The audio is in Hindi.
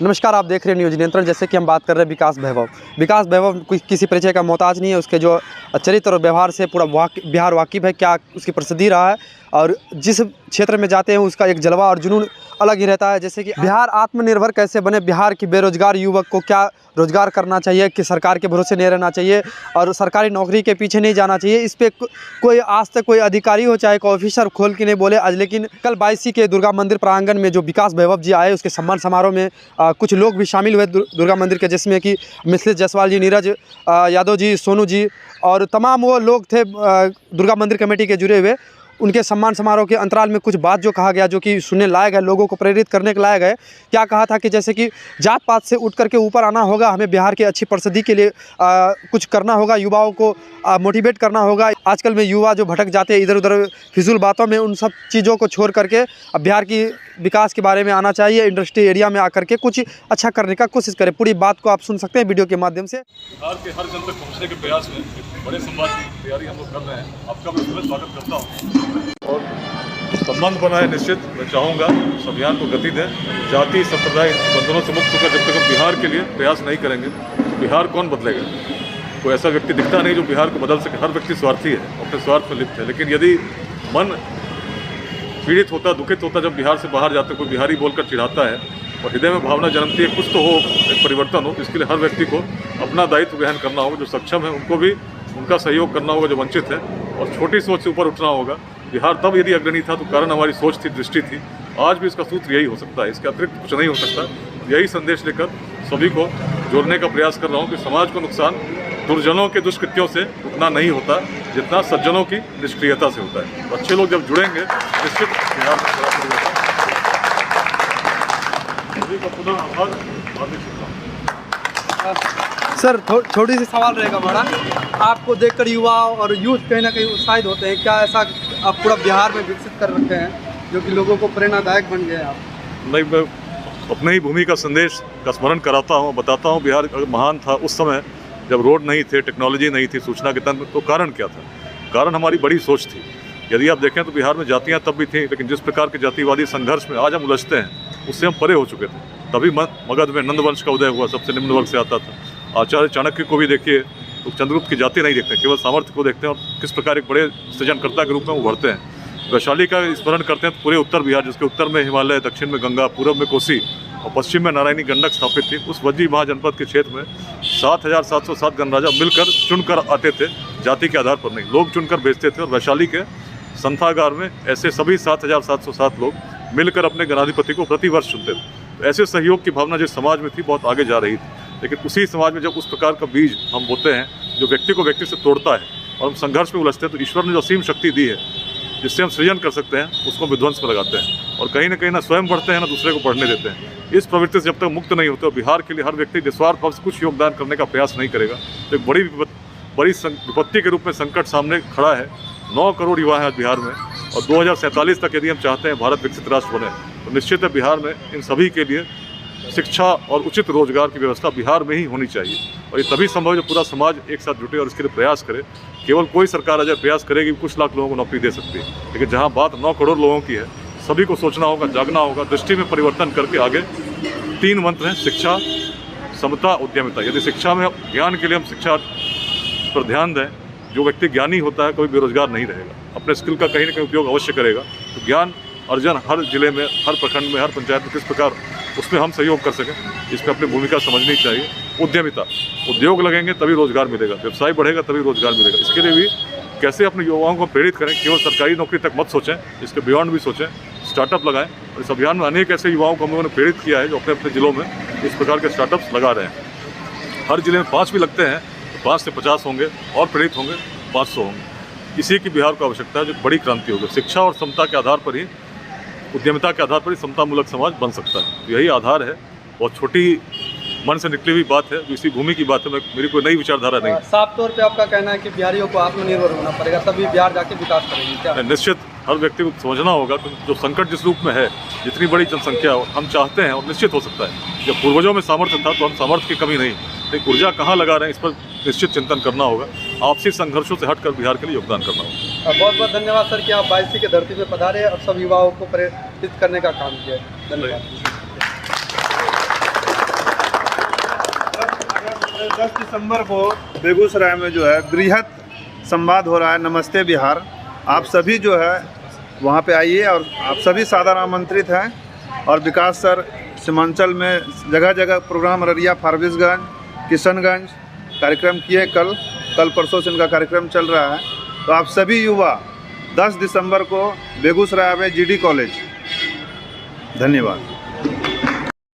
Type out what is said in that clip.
नमस्कार, आप देख रहे हैं न्यूज नियंत्रण। जैसे कि हम बात कर रहे हैं विकास वैभव। विकास वैभव किसी परिचय का मोहताज नहीं है। उसके जो चरित्र और व्यवहार से पूरा बिहार वाकिफ़ है, क्या उसकी प्रसिद्धि रहा है और जिस क्षेत्र में जाते हैं उसका एक जलवा और जुनून अलग ही रहता है। जैसे कि बिहार आत्मनिर्भर कैसे बने, बिहार के बेरोजगार युवक को क्या रोजगार करना चाहिए, कि सरकार के भरोसे नहीं रहना चाहिए और सरकारी नौकरी के पीछे नहीं जाना चाहिए। इस पर कोई आज तक कोई अधिकारी हो चाहे कोई ऑफिसर खोल के नहीं बोले आज। लेकिन कल 22 के दुर्गा मंदिर प्रांगण में जो विकास वैभव जी आए, उसके सम्मान समारोह में कुछ लोग भी शामिल हुए दुर्गा मंदिर के, जिसमें कि मिथिलेश जायसवाल जी, नीरज यादव जी, सोनू जी और तमाम वो लोग थे दुर्गा मंदिर कमेटी के जुड़े हुए। उनके सम्मान समारोह के अंतराल में कुछ बात जो कहा गया, जो कि सुनने लायक है, लोगों को प्रेरित करने के लायक है। क्या कहा था कि जैसे कि जात पात से उठ करके ऊपर आना होगा, हमें बिहार की अच्छी प्रसिद्धि के लिए कुछ करना होगा, युवाओं को मोटिवेट करना होगा। आजकल में युवा जो भटक जाते हैं इधर उधर फिजूल बातों में, उन सब चीज़ों को छोड़ करके अब बिहार की विकास के बारे में आना चाहिए। इंडस्ट्री एरिया में आकर के कुछ अच्छा करने का कोशिश करें। पूरी बात को आप सुन सकते हैं वीडियो के माध्यम से। बिहार के हर जन तक पहुंचने के प्रयास में बड़े संवाद की तैयारी हम लोग कर रहे हैं। आपका मैं सुबह स्वागत करता हूं और संबंध बनाए। निश्चित मैं चाहूँगा इस अभियान को गति दें। जाति संप्रदाय बंधनों से मुक्त होकर जब तक हम बिहार के लिए प्रयास नहीं करेंगे तो बिहार कौन बदलेगा। कोई ऐसा व्यक्ति दिखता नहीं जो बिहार को बदल सके। हर व्यक्ति स्वार्थी है, अपने स्वार्थ में लिप्त है। लेकिन यदि मन पीड़ित होता, दुखित होता, जब बिहार से बाहर जाते कोई बिहारी बोलकर चिढ़ाता है और हृदय में भावना जन्मती है, कुछ तो हो, एक परिवर्तन हो। इसके लिए हर व्यक्ति को अपना दायित्व ग्रहण करना होगा। जो सक्षम है उनको भी उनका सहयोग करना होगा, जो वंचित है, और छोटी सोच से ऊपर उठना होगा। बिहार तब यदि अग्रणी था तो कारण हमारी सोच थी, दृष्टि थी। आज भी इसका सूत्र यही हो सकता है, इसके अतिरिक्त कुछ नहीं हो सकता। यही संदेश लेकर सभी को जोड़ने का प्रयास कर रहा हूँ कि समाज को नुकसान दुर्जनों के दुष्कृत्यों से उतना नहीं होता जितना सज्जनों की निष्क्रियता से होता है। अच्छे लोग जब जुड़ेंगे निश्चित बिहार में बड़ा परिवर्तन। सभी का पुनः आभार। सर छोटी सी सवाल रहेगा बड़ा, आपको देखकर युवा और यूथ कहीं ना कहीं उत्साहित होते हैं। क्या ऐसा आप पूरा बिहार में विकसित कर रखे हैं जो कि लोगों को प्रेरणादायक बन गए आप? नहीं, मैं अपने ही भूमि का संदेश का स्मरण कराता हूँ, बताता हूँ। बिहार महान था उस समय जब रोड नहीं थे, टेक्नोलॉजी नहीं थी, सूचना के तंत्र। तो कारण क्या था? कारण हमारी बड़ी सोच थी। यदि आप देखें तो बिहार में जातियाँ तब भी थीं, लेकिन जिस प्रकार के जातिवादी संघर्ष में आज हम उलझते हैं उससे हम परे हो चुके थे। तभी मगध में नंद वंश का उदय हुआ, सबसे निम्न वर्ग से आता था। आचार्य चाणक्य को भी देखिए तो चंद्रगुप्त की जाति नहीं देखते, केवल सामर्थ्य को देखते हैं और किस प्रकार एक बड़े सृजनकर्ता के रूप में उभरते हैं। वैशाली का स्मरण करते हैं तो पूरे उत्तर बिहार, जिसके उत्तर में हिमालय, दक्षिण में गंगा, पूर्व में कोसी और पश्चिम में नारायणी गंडक स्थापित थी। उस वज्जी महाजनपद के क्षेत्र में 7,707 गणराजा मिलकर चुनकर आते थे, जाति के आधार पर नहीं। लोग चुनकर भेजते थे और वैशाली के संथागार में ऐसे सभी 7,707 लोग मिलकर अपने गणाधिपति को प्रतिवर्ष चुनते थे। तो ऐसे सहयोग की भावना जिस समाज में थी बहुत आगे जा रही थी। लेकिन उसी समाज में जब उस प्रकार का बीज हम बोते हैं जो व्यक्ति को व्यक्ति से तोड़ता है और हम संघर्ष में उलझते हैं, तो ईश्वर ने जो असीम शक्ति दी है जिससे हम सृजन कर सकते हैं, उसको विध्वंस में लगाते हैं और कहीं ना स्वयं बढ़ते हैं, ना दूसरे को बढ़ने देते हैं। इस प्रवृत्ति से जब तक मुक्त नहीं होते और बिहार के लिए हर व्यक्ति निस्वार्थ भाव से कुछ योगदान करने का प्रयास नहीं करेगा तो एक बड़ी विपत्ति के रूप में संकट सामने खड़ा है। 9 करोड़ युवा हैं आज बिहार में और 2047 तक यदि हम चाहते हैं भारत विकसित राष्ट्र बने तो निश्चित है बिहार में इन सभी के लिए शिक्षा और उचित रोजगार की व्यवस्था बिहार में ही होनी चाहिए। और ये तभी संभव है जब पूरा समाज एक साथ जुटे और इसके लिए प्रयास करे। केवल कोई सरकार अगर प्रयास करेगी कुछ लाख लोगों को नौकरी दे सकती है, लेकिन जहाँ बात 9 करोड़ लोगों की है, सभी को सोचना होगा, जागना होगा, दृष्टि में परिवर्तन करके आगे 3 मंत्र हैं: शिक्षा, समता, उद्यमिता। यदि शिक्षा में ज्ञान के लिए हम शिक्षा पर ध्यान दें, जो व्यक्ति ज्ञानी होता है कभी बेरोजगार नहीं रहेगा, अपने स्किल का कहीं ना कहीं उपयोग अवश्य करेगा। तो ज्ञान अर्जन हर जिले में, हर प्रखंड में, हर पंचायत में किस प्रकार उसमें हम सहयोग कर सकें, इसमें अपनी भूमिका समझनी चाहिए। उद्यमिता, उद्योग लगेंगे तभी रोजगार मिलेगा, व्यवसाय बढ़ेगा तभी रोजगार मिलेगा। इसके लिए भी कैसे अपने युवाओं को प्रेरित करें, केवल सरकारी नौकरी तक मत सोचें, इसके बियॉन्ड भी सोचें, स्टार्टअप लगाएं। और इस अभियान में अनेक ऐसे युवाओं को हम लोगों ने प्रेरित किया है जो अपने अपने जिलों में इस प्रकार के स्टार्टअप्स लगा रहे हैं। हर जिले में 5 भी लगते हैं तो 5 से 50 होंगे और प्रेरित होंगे 500 होंगे। इसी की बिहार को आवश्यकता है, जो बड़ी क्रांति होगी। शिक्षा और समता के आधार पर ही, उद्यमिता के आधार पर ही समतामूलक समाज बन सकता है। तो यही आधार है। बहुत छोटी मन से निकली हुई बात है, जो इसी भूमि की बात है। मेरी कोई नई विचारधारा नहीं। साफ तौर पे आपका कहना है कि बिहारियों को आत्मनिर्भर होना पड़ेगा, तभी बिहार जाके विकास करेगी क्या? निश्चित हर व्यक्ति को समझना होगा कि जो संकट जिस रूप में है, जितनी बड़ी जनसंख्या हम चाहते हैं और निश्चित हो सकता है। जब पूर्वजों में सामर्थ्य था तो हम सामर्थ्य की कमी नहीं, लेकिन ऊर्जा कहाँ लगा रहे हैं इस पर निश्चित चिंतन करना होगा। आपसी संघर्षों से हटकर बिहार के लिए योगदान करना होगा। बहुत बहुत धन्यवाद सर कि आप 22 की धरती पर पधारे और सब युवाओं को प्रेरित करने का काम किया। धन्यवाद। 10 दिसंबर को बेगूसराय में जो है बृहत संवाद हो रहा है, नमस्ते बिहार। आप सभी जो है वहाँ पे आइए और आप सभी सादर आमंत्रित हैं। और विकास सर सीमांचल में जगह जगह प्रोग्राम, अररिया, फारबिसगंज, किशनगंज कार्यक्रम किए। कल परसों से इनका कार्यक्रम चल रहा है। तो आप सभी युवा 10 दिसंबर को बेगूसराय में GD कॉलेज। धन्यवाद।